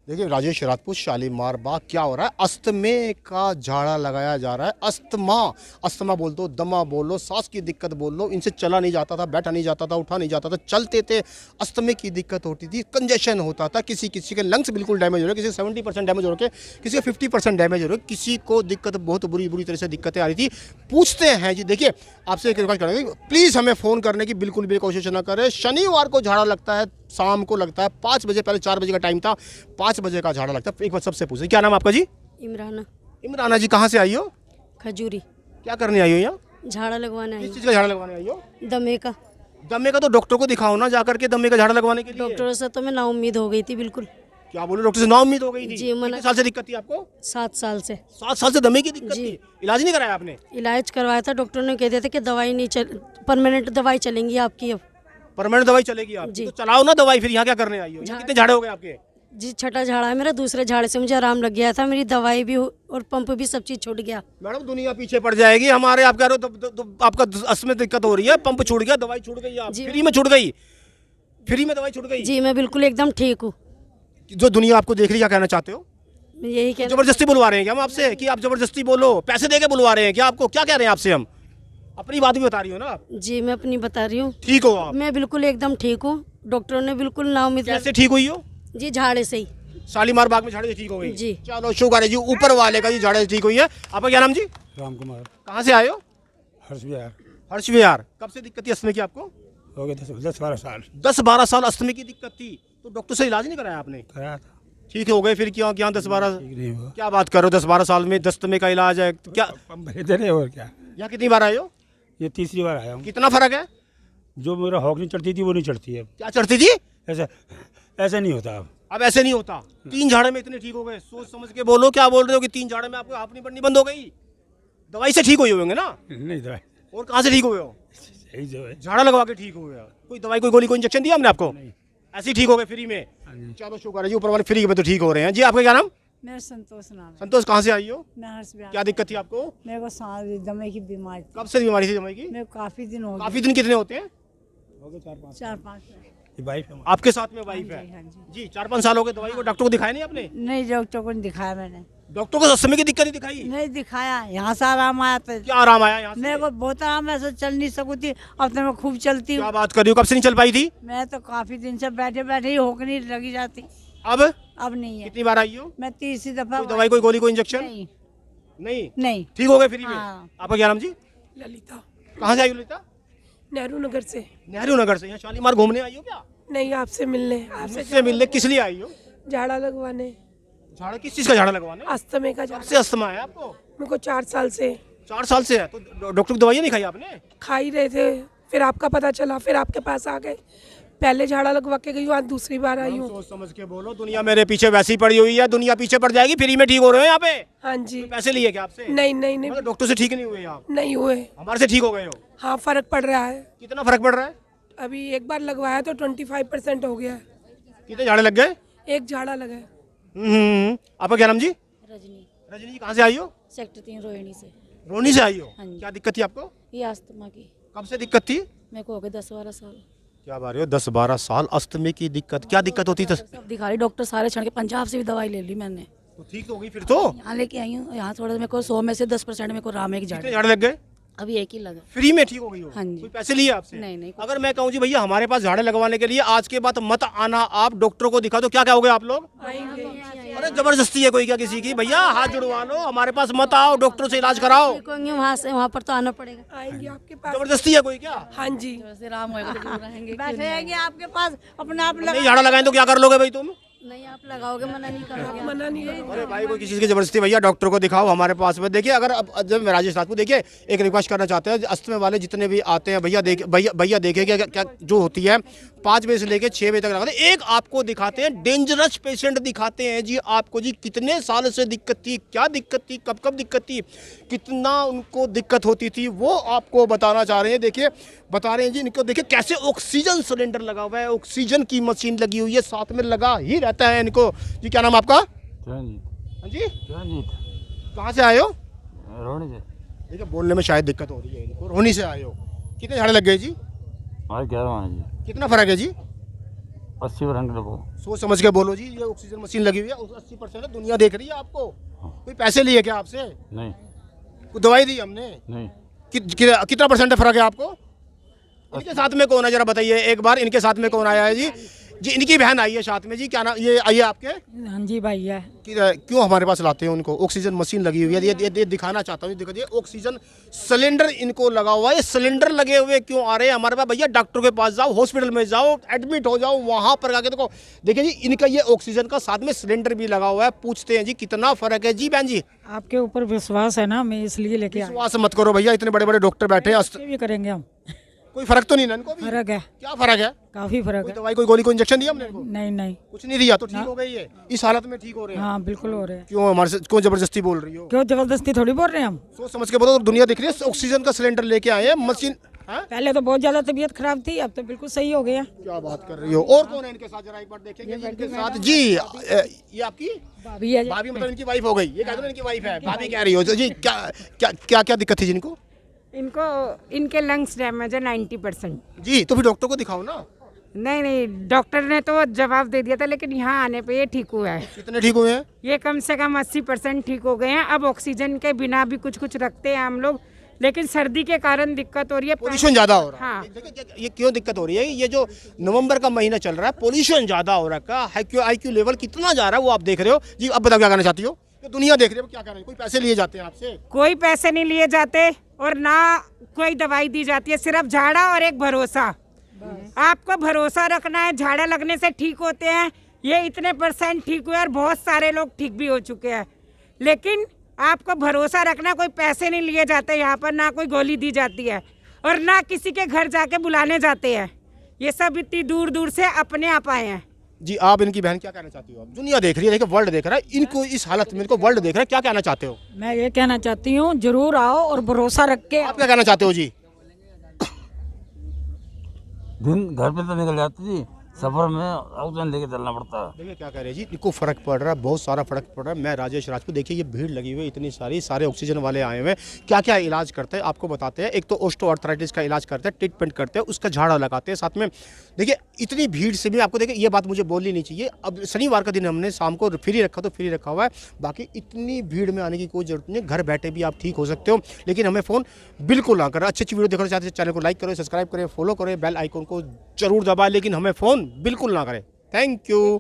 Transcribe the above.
देखिए राजेश राजपूत शालीमार बाग क्या हो रहा है, अस्थमे का झाड़ा लगाया जा रहा है। अस्थमा, अस्थमा बोल दो, दमा बोल लो, सांस की दिक्कत बोल लो, इनसे चला नहीं जाता था, बैठा नहीं जाता था, उठा नहीं जाता था, चलते थे, अस्थमे की दिक्कत होती थी, कंजेशन होता था, किसी किसी के लंग्स बिल्कुल डैमेज हो रहे, किसी के 70% डैमेज हो रखे, किसी के 50% डैमेज हो रहे, किसी को दिक्कत बहुत बुरी बुरी तरह से दिक्कतें आ रही थी। पूछते हैं जी, देखिए आपसे एक रिक्वेस्ट करेंगे, प्लीज़ हमें फ़ोन करने की बिल्कुल भी कोशिश ना करें। शनिवार को झाड़ा लगता है, शाम को लगता है 5 बजे, पहले 4 बजे का टाइम था, 5 बजे का झाड़ा लगता है। एक बार सबसे पूछे, क्या नाम आपका जी? इमराना। इमराना जी, कहाँ से आई हो? खजूरी। क्या करने आई हो यहाँ? झाड़ा लगवाना किस है। चीज़ का झाड़ा लगवाने आई हो? दमे का। दमे का तो डॉक्टर को दिखाओ ना जाकर के, दमे का झाड़ा लगवाने के लिए। डॉक्टरों से तो मैं नाउम्मीद हो गई थी बिल्कुल। क्या बोलो, डॉक्टर से ना उम्मीद हो गई थी? जी, कितने साल से दिक्कत थी आपको? 7 साल से 7 साल से दमे की दिक्कत जी। थी, इलाज नहीं कराया आपने? इलाज करवाया था, डॉक्टर ने कह दिया था कि दवाई नहीं चल, परमानेंट दवाई चलेंगी आपकी अब। परमानेंट दवाई चलेगी आप? जी। तो चलाओ ना दवाई, फिर यहाँ क्या करने आई हो? यहाँ कितने झाड़े हो गए आपके? जी, छठा झाड़ा है मेरा। दूसरे झाड़े से मुझे आराम लग गया था, मेरी दवाई भी और पंप भी सब चीज़ छूट गया। मैडम दुनिया पीछे पड़ जाएगी हमारे, आप कह रहे हो आपका अस्थमा में दिक्कत हो रही है, पंप छूट गया, दवाई छूट गई, आप जी। फ्री में छूट गई, फ्री में दवाई छूट गई। जी, मैं बिल्कुल एकदम ठीक हूँ। जो दुनिया आपको देख रही है, क्या कहना चाहते हो? मैं यही कहना। जबरदस्ती बुलवा रहे हैं क्या हम आपसे, कि आप जबरदस्ती बोलो, पैसे दे के बुलवा रहे हैं क्या आपको? क्या कह रहे हैं आपसे हम? अपनी बात भी बता रही हो ना आप? जी, मैं अपनी बता रही हूँ। ठीक हो आप? मैं बिल्कुल एकदम ठीक हूँ। डॉक्टरों ने बिल्कुल नाउम्मीद कैसे ठीक हुई हो? जी, झाड़े से ही। शालीमार बाग में झाड़े से ठीक हो गई? जी। चलो शुक्र है जी, ऊपर वाले का जी, झाड़े से ठीक हुई है। आपका क्या नाम जी? राम कुमार। कहाँ से आए हो? हर्ष विहार। हर्ष विहार। कब से दिक्कत थी अस्थमा की आपको? हो गए 10-12 साल 10-12 साल अस्थमा की दिक्कत थी, तो डॉक्टर से इलाज नहीं कराया आपने? कराया था, ठीक हो गए, फिर क्यों क्या 10-12? ठीक नहीं हुआ। क्या बात कर रहे हो, 10-12 साल में दस्तमे का इलाज है क्या? पंप भरे दे रहे और क्या। यहाँ कितनी बार आए हो? ये तीसरी बार आया हूँ। कितना फर्क है? जो मेरा हॉक नहीं चढ़ती थी वो नहीं चढ़ती है। क्या चढ़ती थी? ऐसा ऐसा नहीं होता अब। अब ऐसे नहीं होता। 3 झाड़े में इतने ठीक हो गए? सोच समझ के बोलो, क्या बोल रहे हो कि 3 झाड़े में आपको हाफ नहीं पड़नी बंद हो गई? दवाई से ठीक हुई होंगे ना? नहीं दवाई और कहाँ से ठीक हुए हो? सही जो है। झाड़ा लगवा के ठीक हो गया? कोई दवाई, कोई गोली, कोई इंजेक्शन दिया हमने आपको? नहीं। ऐसे ही ठीक हो गए फ्री में? हाँ जी। चलो शुक्र है जी, ऊपर वाले फ्री में तो ठीक हो रहे हैं जी। आपका क्या नाम? मेरा संतोष नाम है। संतोष, कहाँ से आई हो? मैं हर्ष विहार। क्या दिक्कत थी आपको? मेरे को सांस दमे की बीमारी थी। कब से बीमारी थी दमे की? मेरे को काफी दिन हो गए। काफी दिन कितने होते हैं? हो गए 4-5। 4-5। ये वाइफ है। आपके साथ में वाइफ हाँ है? जी, हाँ जी। जी, 4-5 साल हो गए। दवाई को डॉक्टर को दिखाया नहीं आपने? नहीं, डॉक्टर को नहीं दिखाया मैंने। डॉक्टर को अस्थमा की दिक्कत ही दिखाई? नहीं दिखाया, यहाँ से आराम आया था। क्या आराम आया यहाँ से? मेरे को बहुत आराम है, ऐसे चल नहीं सकती। अब तो मैं खूब चलती क्या हूँ। बात कर रही हो, कब से नहीं चल पाई थी? मैं तो काफी दिन से बैठे बैठे ही होक नहीं लगी जाती। अब अब नहीं है। कितनी बार आई हो? मैं तीसरी दफा। कोई दवाई, कोई गोली, कोई इंजेक्शन? नहीं नहीं। नहीं। ठीक हो गए फ्री में? हाँ। आपका क्या नाम जी? ललिता, कहाँ से आई हो ललिता? नेहरू नगर से। नेहरू नगर से। यहाँ शालीमार घूमने आई हो क्या? नहीं, आपसे मिलने, आपसे मुझसे मिलने किस लिए आई हो? झाड़ा लगवाने, झाड़ा, किस चीज़ का झाड़ा लगवाने? अस्थमे का कब झाड़ा। से अस्थमा है आपको? मेरे को 4 साल से 4 साल से है, तो डॉक्टर की दवाई नहीं खाई आपने? खा ही रहे थे, फिर आपका पता चला, फिर आपके पास आ गए। पहले झाड़ा लगवा के गई हूँ, आज दूसरी बार आई हूँ। सोच समझ के बोलो, दुनिया मेरे पीछे वैसी पड़ी हुई है, दुनिया पीछे पड़ जाएगी। फ्री में ठीक हो रहे हो यहाँ पे? हाँ जी। पैसे लिए क्या आपसे? नहीं नहीं नहीं, मतलब डॉक्टर से ठीक नहीं हुए आप? नहीं हुए। हमारे से ठीक हो गए हो? हाँ, फर्क पड़ रहा है। कितना फर्क पड़ रहा है? अभी एक बार लगवाया तो 25% हो गया है। कितने झाड़े लग गए? एक झाड़ा लगा है। आपका क्या नाम जी? रजनी। रजनी जी, कहाँ से आई हो? सेक्टर 3 रोहिणी से। रोनी से आई हो? हाँ जी। क्या दिक्कत थी आपको? ये अस्थमा की कब से दिक्कत थी? मेरे को हो गए 10-12 साल। क्या बात है, 10-12 साल अस्थमे की दिक्कत? क्या दिक्कत होती थी? सब दिखा रही, डॉक्टर सारे छड़ के। पंजाब से भी दवाई ले ली मैंने, तो ठीक तो हो गई फिर तो? यहाँ लेके आई हूँ। यहाँ थोड़ा मेरे को 100 में से 10% मेरे को आराम है। एक कितने झाड़े झाड़े लग गए? अभी एक ही लगा। फ्री में ठीक हो गई हो? हाँ जी। कोई पैसे लिए आपसे? नहीं नहीं। अगर मैं कहूँ जी भैया हमारे पास झाड़े लगवाने के लिए आज के बाद मत आना, आप डॉक्टर को दिखा, तो क्या कहोगे आप लोग? अरे जबरदस्ती है कोई क्या किसी की? भैया हाथ जुड़वा लो, हमारे पास मत आओ, डॉक्टरों से इलाज कराओ। कहेंगे वहाँ से, वहाँ पर तो आना पड़ेगा। आएंगे आपके पास। जबरदस्ती है कोई क्या? हाँ जी। वैसे आराम होएगा तो जरूर रहेंगे। क्यों बैठे नहीं रहेंगे आपके पास, अपने आप नहीं झाड़ा लगाएं तो क्या कर लोगे भाई तुम? आएंगे? नहीं, आप लगाओगे, मना नहीं करोगे। मना नहीं करूँगा। अरे भाई कोई किसी की जबरदस्ती, भैया डॉक्टर को दिखाओ हमारे पास में। देखिए अगर अब जब मैं राजेश राजपूत, देखिए एक रिक्वेस्ट करना चाहते हैं, अस्थमा वाले जितने भी आते हैं भैया, भैया देखें क्या जो होती है 5 बजे से लेकर 6 बजे तक लगाते हैं। एक आपको दिखाते हैं, डेंजरस पेशेंट दिखाते हैं जी आपको जी, कितने साल से दिक्कत थी, क्या दिक्कत थी, कब कब दिक्कत थी, कितना उनको दिक्कत होती थी, वो आपको बताना चाह रहे हैं। देखिए बता रहे हैं जी इनको, देखिए कैसे ऑक्सीजन सिलेंडर लगा हुआ है, ऑक्सीजन की मशीन लगी हुई है, साथ में लगा ही रहता है इनको जी। क्या नाम आपका? हाँ जी, कहाँ से आए हो? रोहनी से। देखिए बोलने में शायद दिक्कत हो रही है इनको। रोहनी से आए हो? कितने झाड़े लग गए जी? हमारे 11 जी। कितना फर्क है जी? 80% लगो। सोच समझ के बोलो जी, ये ऑक्सीजन मशीन लगी हुई है, 80% दुनिया देख रही है आपको। कोई पैसे लिए क्या आपसे? नहीं कोई दवाई दी हमने? नहीं। कितना परसेंट फर्क है आपको? इनके साथ में कौन है जरा बताइए एक बार, इनके साथ में कौन आया है जी? जी इनकी बहन आई है साथ में जी, क्या नाम ये आइए आपके? हाँ जी भैया। क्यों हमारे पास लाते हैं उनको? ऑक्सीजन मशीन लगी हुई है, ये दिखाना चाहता हूँ, देखिए ऑक्सीजन सिलेंडर इनको लगा हुआ है। सिलेंडर लगे हुए क्यों आ रहे हैं हमारे पास? भैया डॉक्टर के पास जाओ, हॉस्पिटल में जाओ, एडमिट हो जाओ, वहां पर आके देखो। देखिए जी इनका ये ऑक्सीजन का साथ में सिलेंडर भी लगा हुआ है। पूछते हैं जी कितना फर्क है? जी बहन जी आपके ऊपर विश्वास है ना, मैं इसलिए लेके आया। विश्वास मत करो भैया, इतने बड़े बड़े डॉक्टर बैठे हैं, भी करेंगे हम। कोई फर्क तो नहीं ना इनको भी? फर्क है, क्या फर्क है? काफी फर्क कोई है। दवाई कोई गोली कोई इंजेक्शन दिया हमने इनको? नहीं नहीं। कुछ नहीं दिया तो ठीक हो गई है? इस हालत में ठीक हो रहे हैं? हाँ बिल्कुल हो रहे हैं। क्यों हमारे से क्यों जबरदस्ती बोल रही हो? क्यों जबरदस्ती थोड़ी बोल रहे हैं हम। सोच समझ के बोलो, दुनिया देख रही है। ऑक्सीजन का सिलेंडर लेके आए हैं, मशीन। हाँ? पहले तो बहुत ज्यादा तबीयत खराब थी, अब तो बिल्कुल सही हो गया। क्या बात कर रही हो? और कौन है इनके साथ? जरा एक बार देखेंगे इनके साथ जी। ये आपकी भाभी है। भाभी मतलब इनकी वाइफ हो गई? ये कहते हैं इनकी वाइफ है, भाभी कह रही हो जी। क्या क्या क्या क्या दिक्कत थी जी इनको? इनको इनके लंग्स डैमेज है 90%। जी तो फिर डॉक्टर को दिखाओ ना। नहीं नहीं, डॉक्टर ने तो जवाब दे दिया था, लेकिन यहाँ आने पे ये ठीक हुआ है। कितने ठीक हुए हैं? ये कम से कम 80% ठीक हो गए हैं। अब ऑक्सीजन के बिना भी कुछ कुछ रखते हैं हम लोग, लेकिन सर्दी के कारण दिक्कत हो रही है। पोल्यूशन ज्यादा हो रहा है। हाँ। देखिए ये क्यों दिक्कत हो रही है? ये जो नवंबर का महीना चल रहा है, पोल्यूशन ज्यादा हो रहा है। IQ लेवल कितना जा रहा है वो आप देख रहे हो जी। अब बताओ क्या कहना चाहती हो? ये दुनिया देख रही है, क्या कर रही है? कोई पैसे लिए जाते हैं आपसे? कोई पैसे नहीं लिए जाते और ना कोई दवाई दी जाती है, सिर्फ झाड़ा और एक भरोसा। आपको भरोसा रखना है, झाड़ा लगने से ठीक होते हैं। ये इतने % ठीक हुए और बहुत सारे लोग ठीक भी हो चुके हैं। लेकिन आपको भरोसा रखना, कोई पैसे नहीं लिए जाते यहाँ पर, ना कोई गोली दी जाती है और ना किसी के घर जाके बुलाने जाते हैं। ये सब इतनी दूर दूर से अपने आप आए हैं। जी आप इनकी बहन क्या कहना चाहती हो? दुनिया देख रही है, देखिए वर्ल्ड देख रहा है इनको, इस हालत में इनको वर्ल्ड देख रहा है। क्या कहना चाहते हो? मैं ये कहना चाहती हूँ, जरूर आओ और भरोसा रख के। आप क्या कहना चाहते हो जी? दिन घर पे तो निकल जाती थी, सफर में ऑक्सीजन लेके चलना पड़ता है। देखिए क्या कह रहे हैं जी, इनको फर्क पड़ रहा है, बहुत सारा फर्क पड़ रहा है। मैं राजेश राजपूत, देखिए ये भीड़ लगी हुई है इतनी सारी, सारे ऑक्सीजन वाले आए हुए हैं। क्या क्या इलाज करते हैं आपको बताते हैं। एक तो ऑस्टियोआर्थराइटिस का इलाज करते हैं, ट्रीटमेंट करते हैं, उसका झाड़ा लगाते हैं साथ में। देखिए इतनी भीड़ से भी आपको, देखिए ये बात मुझे बोलनी नहीं चाहिए। अब शनिवार का दिन हमने शाम को फ्री रखा तो फ्री रखा हुआ है, बाकी इतनी भीड़ में आने की कोई जरूरत नहीं। घर बैठे भी आप ठीक हो सकते हो, लेकिन हमें फ़ोन बिल्कुल ना करें। अच्छी अच्छी वीडियो देखना चाहते हैं चैनल को लाइक करें, सब्सक्राइब करें, फॉलो करें, बेल आइकन को जरूर दबाएं, लेकिन हमें फ़ोन बिल्कुल ना करें। Thank you.